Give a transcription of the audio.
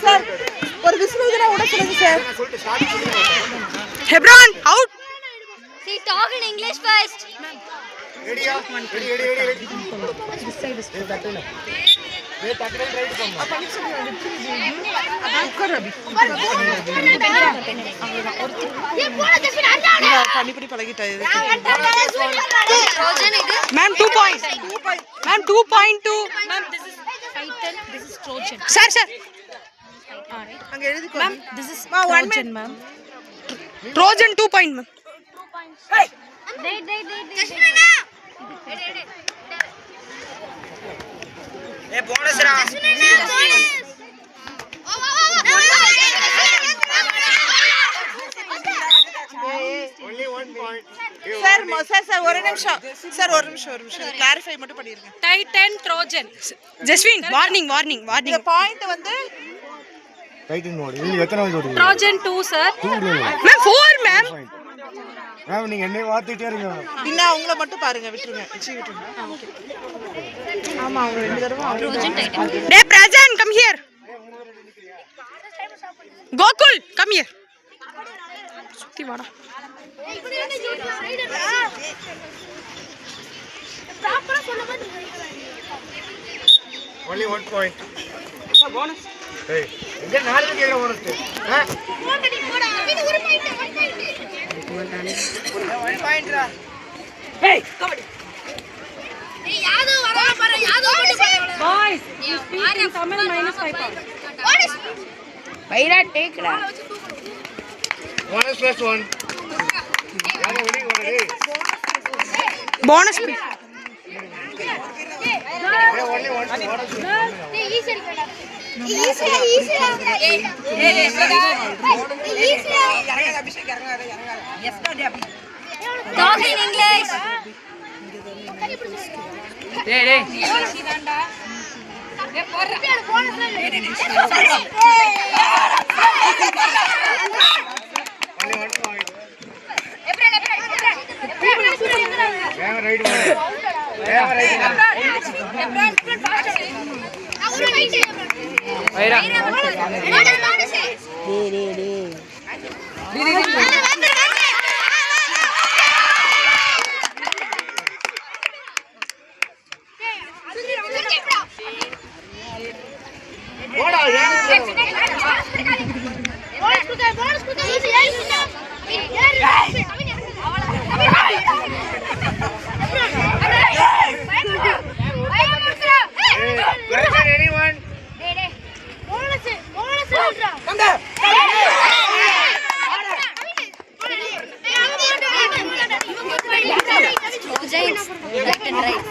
Sir ஒரு whistle ஊதுனா ஓட சொல்லுங்க sir. Hebron out. See, talk in English first. Ready? This side is good. Wait, right come. உட்கார் அபி. பனிபடி பழகிட்டா இது. Trojan இது. Ma'am 2 points. Ma'am 2.2. Ma'am, this is Titan. This is Trojan. Sir. அங்க எழுதிக்கோ. Ma'am, this is Ma, 1 Trojan, ma'am. Trojan 2 point, ma'am. Wait. Jashmina. Hey, bonus ra. Only 1 point. Sir ஒரு நிமிஷம். Clarify மட்டும் பண்ணிருங்க. Titan, Trojan. Jaswin, warning. இந்த point வந்து Titan ನೋಡಿ. ಇಲ್ಲಿ எத்தனை வந்து ஓடுது? Trojan 2, sir. 2 இல்ல. Ma'am 4, ma'am. மேம் நீங்க என்னை வாத்திட்டே இருக்கீங்க. இல்ல அவங்கள மட்டும் பாருங்க விட்டுருங்க. ஆமா அவங்க ரெண்டு தடவை Trojan Titan. Hey, Prajan, come here. Gokul, come here. சுத்தி வாடா. Only 1 point. Bonus. Hey, இங்க நாளைக்கு கேக்குற bonus. One point ra. Hey, kabadi. Hey, யாதோ வரா பாரு, யாதோ போட்டு பாரு. Boys, you speak in Tamil -5 points. Vaira take ra. Bonus plus 1. யாரோ winning ஓடுது. Bonus please. Hey, only 1 bonus. Hey, easy இருக்கடா. Easy. Talk in English. Hey. Easy தான்டா. ஏ போறா. போனஸ்ல Only 1 point. எப்ரன். வேக ரைட் போடு. எப்ரன் ஃபாஸ்ட். அவரு ரைட் எப்ரன். Vaira. bonus. போடா ஏன் bonus கொடுங்க. anyone? Giants, left and right.